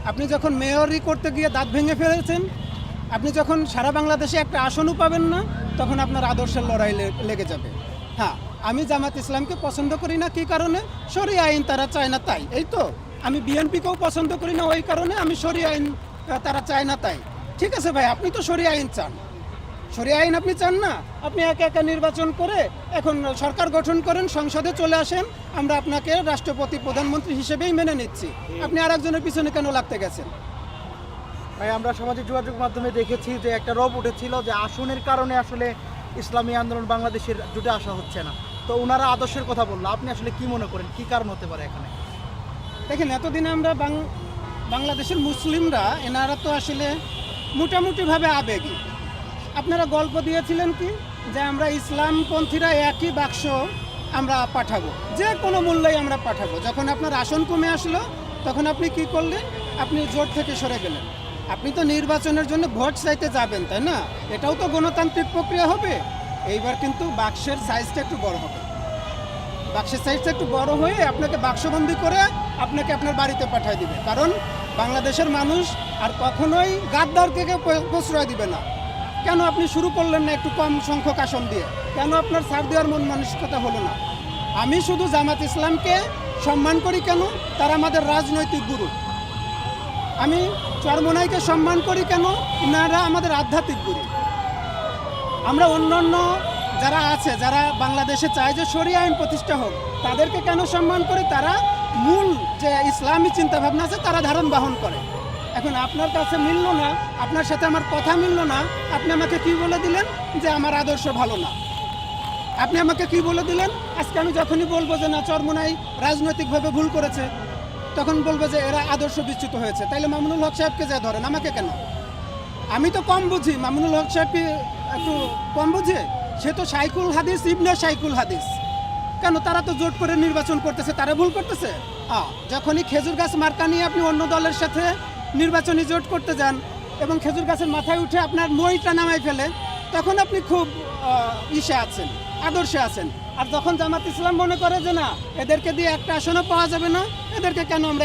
আপনি যখন মেয়রই করতে গিয়ে দাঁত ভেঙে ফেলেছেন, আপনি যখন সারা বাংলাদেশে একটা আসনও পাবেন না, তখন আপনার আদর্শের লড়াই লেগে যাবে। হ্যাঁ, আমি জামাত ইসলামকে পছন্দ করি না, কী কারণে? শরিয়া আইন তারা চায় না তাই, এই তো। আমি বিএনপিকেও পছন্দ করি না ওই কারণে, আমি শরিয়া আইন তারা চায় না তাই। ঠিক আছে ভাই, আপনি তো শরিয়া আইন চান, শরিয়া আইন আপনি চান না, আপনি একা একা নির্বাচন করে এখন সরকার গঠন করেন, সংসদে চলে আসেন, আমরা আপনাকে রাষ্ট্রপতি প্রধানমন্ত্রী হিসেবেই মেনে নিচ্ছি। আপনি আরেকজনের পিছনে কেন লাগতে গেছেন? ভাই আমরা সামাজিক যোগাযোগ মাধ্যমে দেখেছি যে একটা রব উঠেছিল যে আসনের কারণে আসলে ইসলামী আন্দোলন বাংলাদেশের জুটে আসা হচ্ছে না। তো ওনারা আদর্শের কথা বললো, আপনি আসলে কি মনে করেন কি কারণ হতে পারে এখানে? দেখেন, এতদিনে আমরা বাংলাদেশের মুসলিমরা এনারা তো আসলে মোটামুটিভাবে আবেগী। আপনারা গল্প দিয়েছিলেন কি যে আমরা ইসলামপন্থীরা একই বাক্স আমরা পাঠাবো, যে কোনো মূল্যেই আমরা পাঠাবো। যখন আপনার আসন কমে আসলো, তখন আপনি কি করলেন? আপনি জোট থেকে সরে গেলেন। আপনি তো নির্বাচনের জন্য ভোট চাইতে যাবেন, তাই না? এটাও তো গণতান্ত্রিক প্রক্রিয়া হবে। এইবার কিন্তু বাক্সের সাইজটা একটু বড় হবে, বাক্সের সাইজটা একটু বড় হয়ে আপনাকে বাক্সবন্দি করে আপনাকে আপনার বাড়িতে পাঠিয়ে দিবে। কারণ বাংলাদেশের মানুষ আর কখনোই গাদ্দারকে প্রশ্রয় দিবে না। কেন আপনি শুরু করলেন না একটু কম সংখ্যক আসন দিয়ে? কেন আপনার ছাড় দেওয়ার মন মানসিকতা হলো না? আমি শুধু জামাত ইসলামকে সম্মান করি কেন? তারা আমাদের রাজনৈতিক গুরু। আমি চরমোনাইকে সম্মান করি কেন? ওনারা আমাদের আধ্যাত্মিক গুরু। আমরা অন্যান্য যারা আছে, যারা বাংলাদেশে চায় যে শরিয়া আইন প্রতিষ্ঠা হোক, তাদেরকে কেন সম্মান করে? তারা মূল যে ইসলামী চিন্তাভাবনা আছে তারা ধারণ বহন করে। এখন আপনার কাছে মিলল না, আপনার সাথে আমার কথা মিলল না, আপনি আমাকে কি বলে দিলেন? যে আমার আদর্শ ভালো না। আপনি আমাকে কি বলে দিলেন? আজকে আমি যখনই বলবো যে না, চরমোনাই রাজনৈতিকভাবে ভুল করেছে, তখন বলবো যে এরা আদর্শ বিচ্যুত হয়েছে। তাইলে মামুনুল হক সাহেবকে যা ধরেন, আমাকে কেন? আমি তো কম বুঝি, মামুনুল হক সাহেব একটু কম বুঝে? সে তো শাইখুল হাদিস, ইবনে শাইখুল হাদিস। কেন? তারা তো জোট করে নির্বাচন করতেছে, তারা ভুল করতেছে? যখনই খেজুর গাছ মার্কা নিয়ে আপনি অন্য দলের সাথে নির্বাচনী জোট করতে যান এবং খেজুর গাছের মাথায় উঠে আপনার মইটা নামাই ফেলে, তখন আপনি খুব ইসে আছেন, আদর্শে আছেন। আর যখন জামাত ইসলাম মনে করে যে না, এদেরকে দিয়ে একটা আসনও পাওয়া যাবে না, এদেরকে কেন আমরা